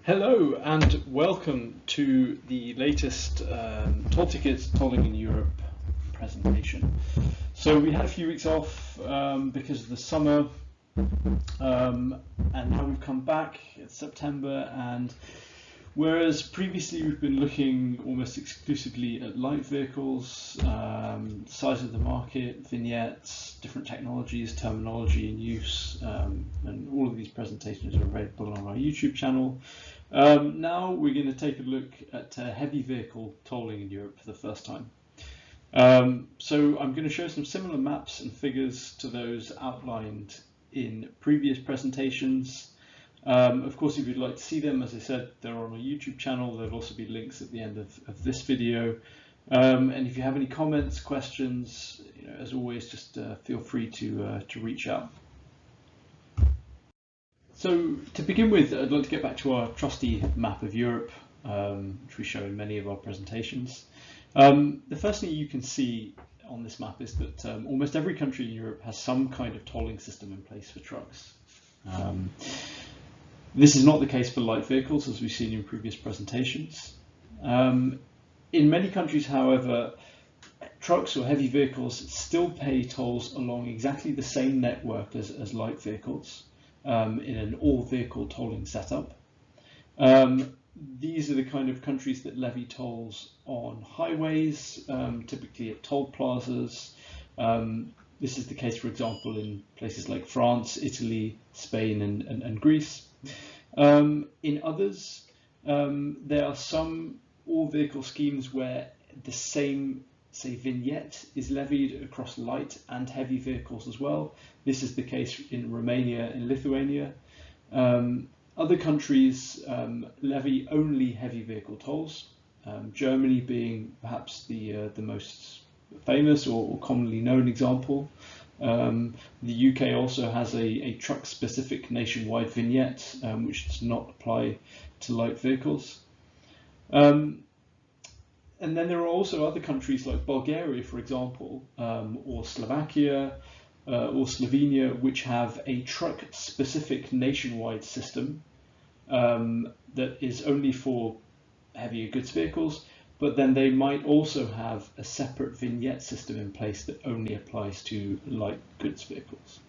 Hello and welcome to the latest Toll Tickets Tolling in Europe presentation. So we had a few weeks off because of the summer, and now we've come back. It's September, and whereas previously we've been looking almost exclusively at light vehicles, size of the market, vignettes, different technologies, terminology in use, and all of these presentations are available on our YouTube channel. Now we're going to take a look at heavy vehicle tolling in Europe for the first time. So I'm going to show some similar maps and figures to those outlined in previous presentations. Of course, if you'd like to see them, as I said, they're on our YouTube channel. There'll also be links at the end of this video. And if you have any comments, questions, as always, just feel free to reach out. So to begin with, I'd like to get back to our trusty map of Europe, which we show in many of our presentations. The first thing you can see on this map is that almost every country in Europe has some kind of tolling system in place for trucks. This is not the case for light vehicles, as we've seen in previous presentations. In many countries, however, trucks or heavy vehicles still pay tolls along exactly the same network as light vehicles. In an all-vehicle tolling setup. These are the kind of countries that levy tolls on highways, typically at toll plazas. This is the case, for example, in places like France, Italy, Spain, and Greece. In others, there are some all-vehicle schemes where the same, say, vignette is levied across light and heavy vehicles as well. This is the case in Romania and Lithuania. Other countries levy only heavy vehicle tolls, Germany being perhaps the most famous or commonly known example. The UK also has a truck-specific nationwide vignette, which does not apply to light vehicles. And then there are also other countries like Bulgaria, for example, or Slovakia, or Slovenia, which have a truck-specific nationwide system that is only for heavier goods vehicles, but then they might also have a separate vignette system in place that only applies to light goods vehicles.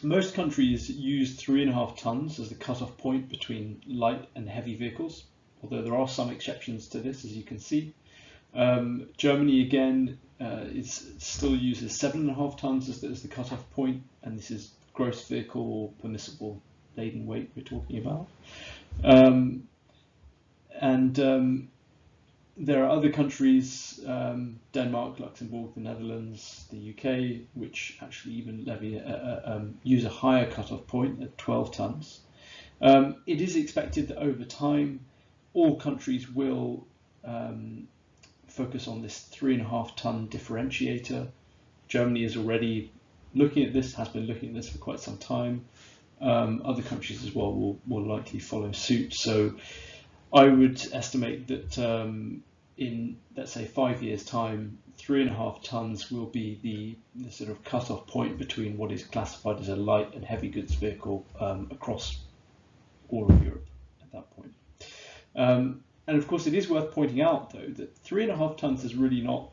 Most countries use 3.5 tons as the cutoff point between light and heavy vehicles, although there are some exceptions to this, as you can see. Germany, again, still uses 7.5 tons as the cutoff point, and this is gross vehicle or permissible laden weight we're talking about. There are other countries, Denmark, Luxembourg, the Netherlands, the UK, which actually even use a higher cutoff point at 12 tons. It is expected that over time, all countries will focus on this 3.5 ton differentiator. Germany is already looking at this, has been looking at this for quite some time. Other countries as well will likely follow suit. So I would estimate that in, let's say, 5 years' time, 3.5 tons will be the sort of cutoff point between what is classified as a light and heavy goods vehicle across all of Europe at that point. And of course, it is worth pointing out, though, that 3.5 tons is really not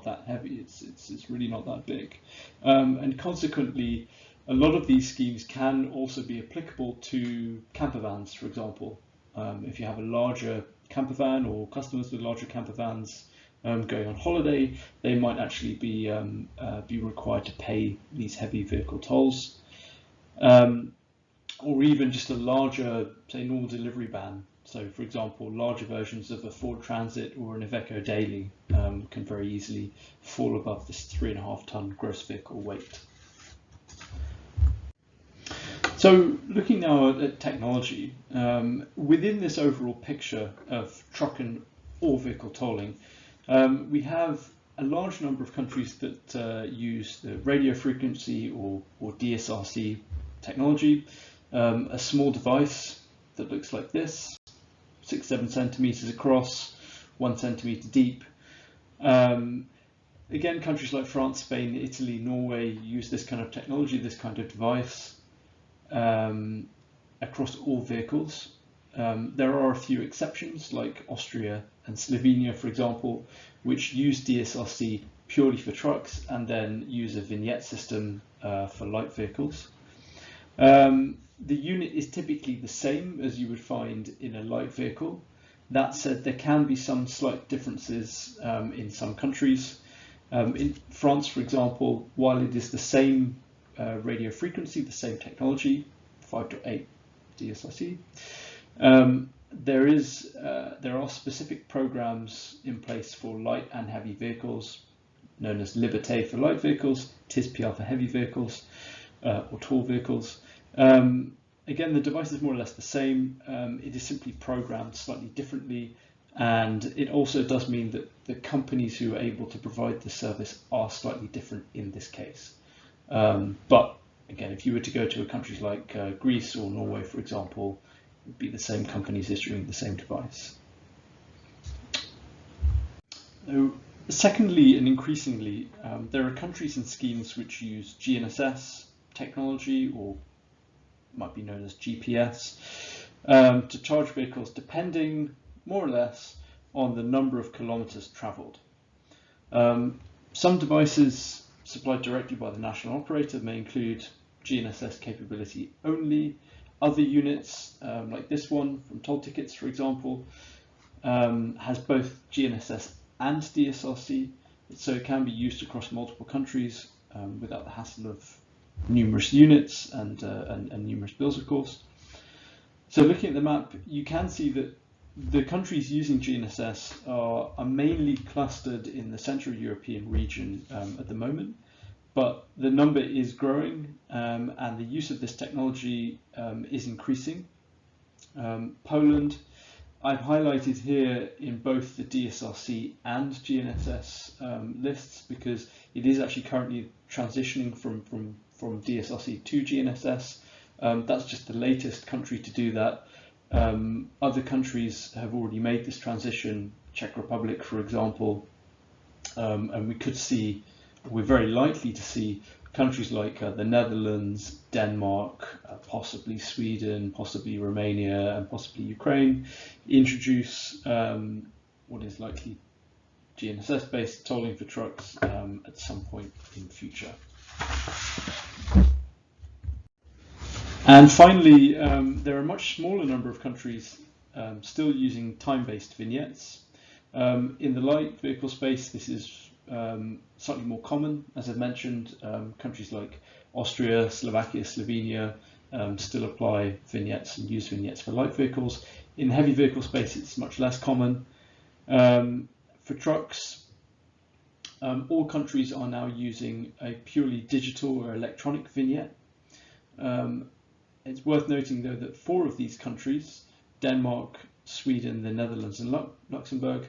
that heavy. It's really not that big, and consequently, a lot of these schemes can also be applicable to camper vans, for example. If you have a larger camper van or customers with larger camper vans going on holiday, they might actually be required to pay these heavy vehicle tolls, or even just a larger, say, normal delivery van. So, for example, larger versions of a Ford Transit or an Iveco Daily can very easily fall above this 3.5 ton gross vehicle weight. So, looking now at technology, within this overall picture of truck and all-vehicle tolling, we have a large number of countries that use the radio frequency or DSRC technology, a small device that looks like this, 6-7 centimeters across, 1 centimeter deep. Again, countries like France, Spain, Italy, Norway use this kind of technology, this kind of device. across all vehicles. There are a few exceptions, like Austria and Slovenia, for example, which use DSRC purely for trucks and then use a vignette system for light vehicles. The unit is typically the same as you would find in a light vehicle. That said, there can be some slight differences in some countries. In France, for example, while it is the same radio frequency, the same technology, 5.8 DSRC, there are specific programs in place for light and heavy vehicles, known as Liberté for light vehicles, TISPR for heavy vehicles or tall vehicles. Again, the device is more or less the same. It is simply programmed slightly differently, and it also does mean that the companies who are able to provide the service are slightly different in this case. But again, if you were to go to countries like Greece or Norway, for example, it would be the same companies issuing the same device. Secondly, and increasingly, there are countries and schemes which use GNSS technology, or might be known as GPS, to charge vehicles depending more or less on the number of kilometers traveled. Some devices supplied directly by the national operator may include GNSS capability only. Other units, like this one from Toll Tickets, for example, has both GNSS and DSRC, so it can be used across multiple countries without the hassle of numerous units and numerous bills, of course. So looking at the map, you can see that the countries using GNSS are mainly clustered in the Central European region at the moment, but the number is growing and the use of this technology is increasing. Poland, I've highlighted here in both the DSRC and GNSS lists because it is actually currently transitioning from DSRC to GNSS. That's just the latest country to do that. Other countries have already made this transition, Czech Republic, for example, and we could see, we're very likely to see countries like the Netherlands, Denmark, possibly Sweden, possibly Romania, and possibly Ukraine introduce what is likely GNSS-based tolling for trucks at some point in the future. And finally, there are a much smaller number of countries still using time-based vignettes. In the light vehicle space, this is slightly more common. As I've mentioned, countries like Austria, Slovakia, Slovenia still apply vignettes and use vignettes for light vehicles. In the heavy vehicle space, it's much less common. For trucks, all countries are now using a purely digital or electronic vignette. It's worth noting, though, that 4 of these countries, Denmark, Sweden, the Netherlands, and Luxembourg,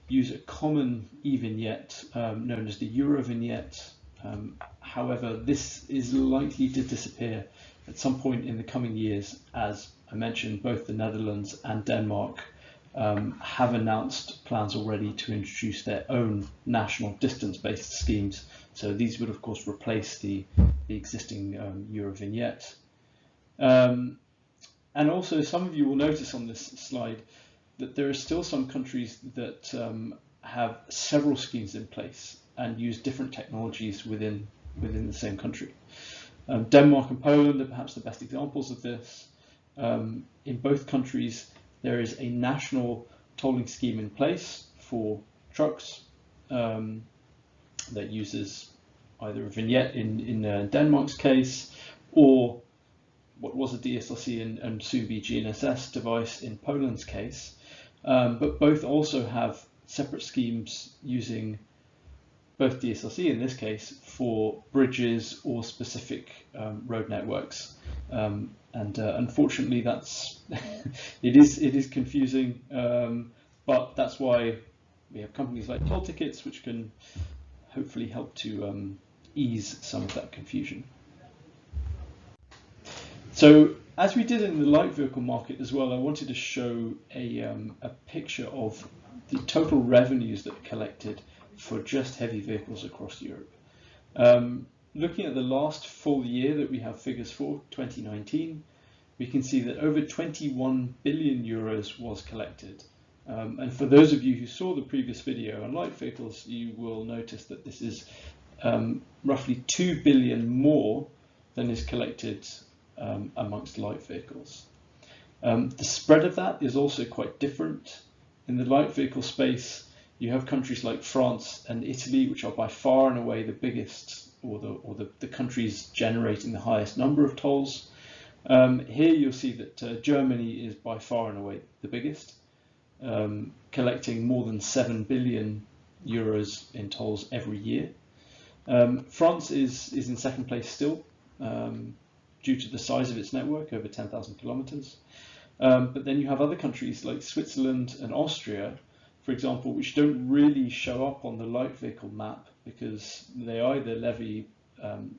use a common e-vignette known as the Eurovignette. However, this is likely to disappear at some point in the coming years. As I mentioned, both the Netherlands and Denmark have announced plans already to introduce their own national distance-based schemes. So these would, of course, replace the existing Eurovignette. And also, some of you will notice on this slide that there are still some countries that have several schemes in place and use different technologies within the same country. Denmark and Poland are perhaps the best examples of this. In both countries, there is a national tolling scheme in place for trucks that uses either a vignette in Denmark's case, or what was a DSRC and soon be GNSS device in Poland's case. But both also have separate schemes using both DSRC in this case for bridges or specific road networks. Unfortunately, that's it is confusing, but that's why we have companies like Toll Tickets, which can hopefully help to ease some of that confusion. So, as we did in the light vehicle market as well, I wanted to show a picture of the total revenues that are collected for just heavy vehicles across Europe. Looking at the last full year that we have figures for, 2019, we can see that over 21 billion euros was collected. And for those of you who saw the previous video on light vehicles, you will notice that this is roughly 2 billion more than is collected amongst light vehicles. The spread of that is also quite different. In the light vehicle space, you have countries like France and Italy, which are by far and away the biggest, or the countries generating the highest number of tolls. Here you'll see that Germany is by far and away the biggest, collecting more than 7 billion euros in tolls every year. France is in second place still, due to the size of its network, over 10,000 kilometers. But then you have other countries like Switzerland and Austria, for example, which don't really show up on the light vehicle map because they either levy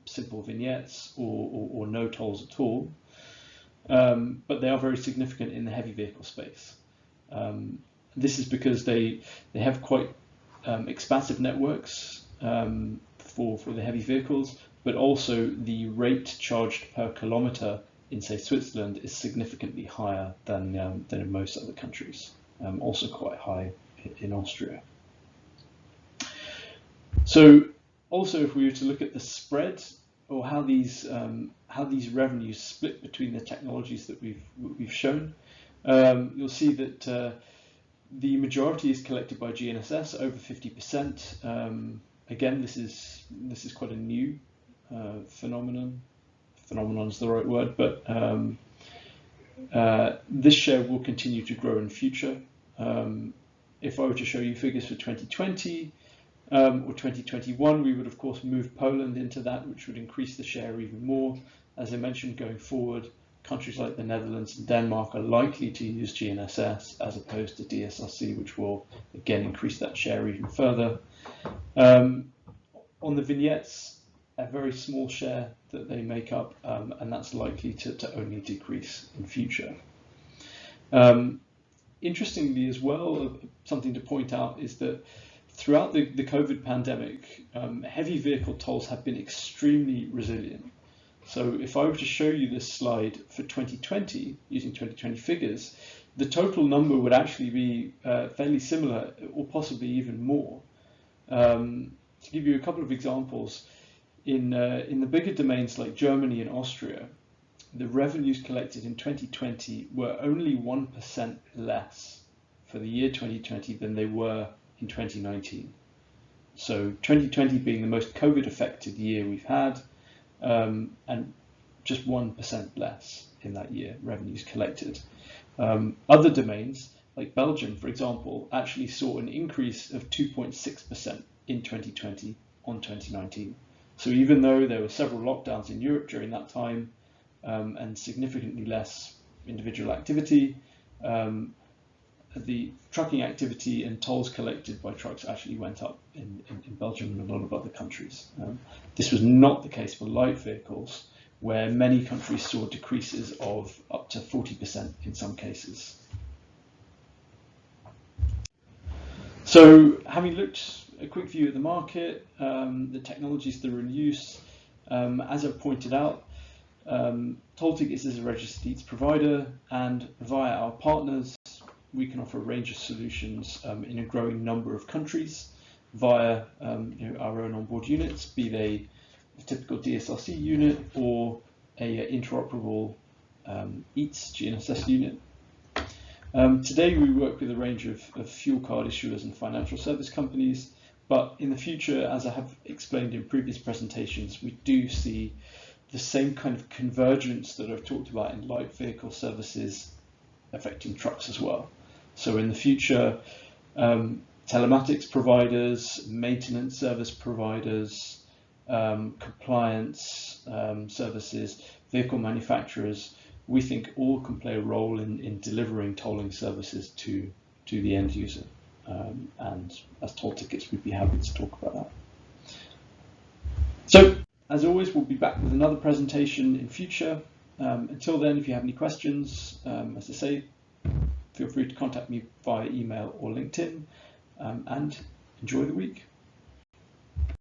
simple vignettes or no tolls at all. But they are very significant in the heavy vehicle space. This is because they have quite expansive networks for the heavy vehicles, but also the rate charged per kilometer in, say, Switzerland is significantly higher than in most other countries, also quite high in Austria. So also, if we were to look at the spread, or how these revenues split between the technologies that we've shown, you'll see that the majority is collected by GNSS, over 50%. Again, this is quite a new phenomenon. Phenomenon is the right word, but this share will continue to grow in future. If I were to show you figures for 2020 or 2021, we would of course move Poland into that, which would increase the share even more. As I mentioned, going forward, countries like the Netherlands and Denmark are likely to use GNSS as opposed to DSRC, which will again increase that share even further. On the vignettes, a very small share that they make up, and that's likely to only decrease in future. Interestingly as well, something to point out is that throughout the COVID pandemic, heavy vehicle tolls have been extremely resilient. So if I were to show you this slide for 2020, using 2020 figures, the total number would actually be fairly similar, or possibly even more. To give you a couple of examples, in the bigger domains like Germany and Austria, the revenues collected in 2020 were only 1% less for the year 2020 than they were in 2019. So 2020 being the most COVID affected year we've had, and just 1% less in that year revenues collected. Other domains like Belgium, for example, actually saw an increase of 2.6% in 2020 on 2019. So even though there were several lockdowns in Europe during that time, and significantly less individual activity, the trucking activity and tolls collected by trucks actually went up in Belgium and a lot of other countries. This was not the case for light vehicles, where many countries saw decreases of up to 40% in some cases. So having looked a quick view at the market, the technologies that are in use, as I've pointed out, Tolltickets is a registered eats provider, and via our partners, we can offer a range of solutions in a growing number of countries via our own onboard units, be they a typical DSRC unit or a interoperable EATS GNSS unit. Today we work with a range of fuel card issuers and financial service companies, but in the future, as I have explained in previous presentations, we do see the same kind of convergence that I've talked about in light vehicle services affecting trucks as well. So in the future, telematics providers, maintenance service providers, compliance services, vehicle manufacturers, we think all can play a role in delivering tolling services to the end user. And as Tolltickets, we'd be happy to talk about that. So, as always, we'll be back with another presentation in future. Until then, if you have any questions, as I say, feel free to contact me via email or LinkedIn, and enjoy the week.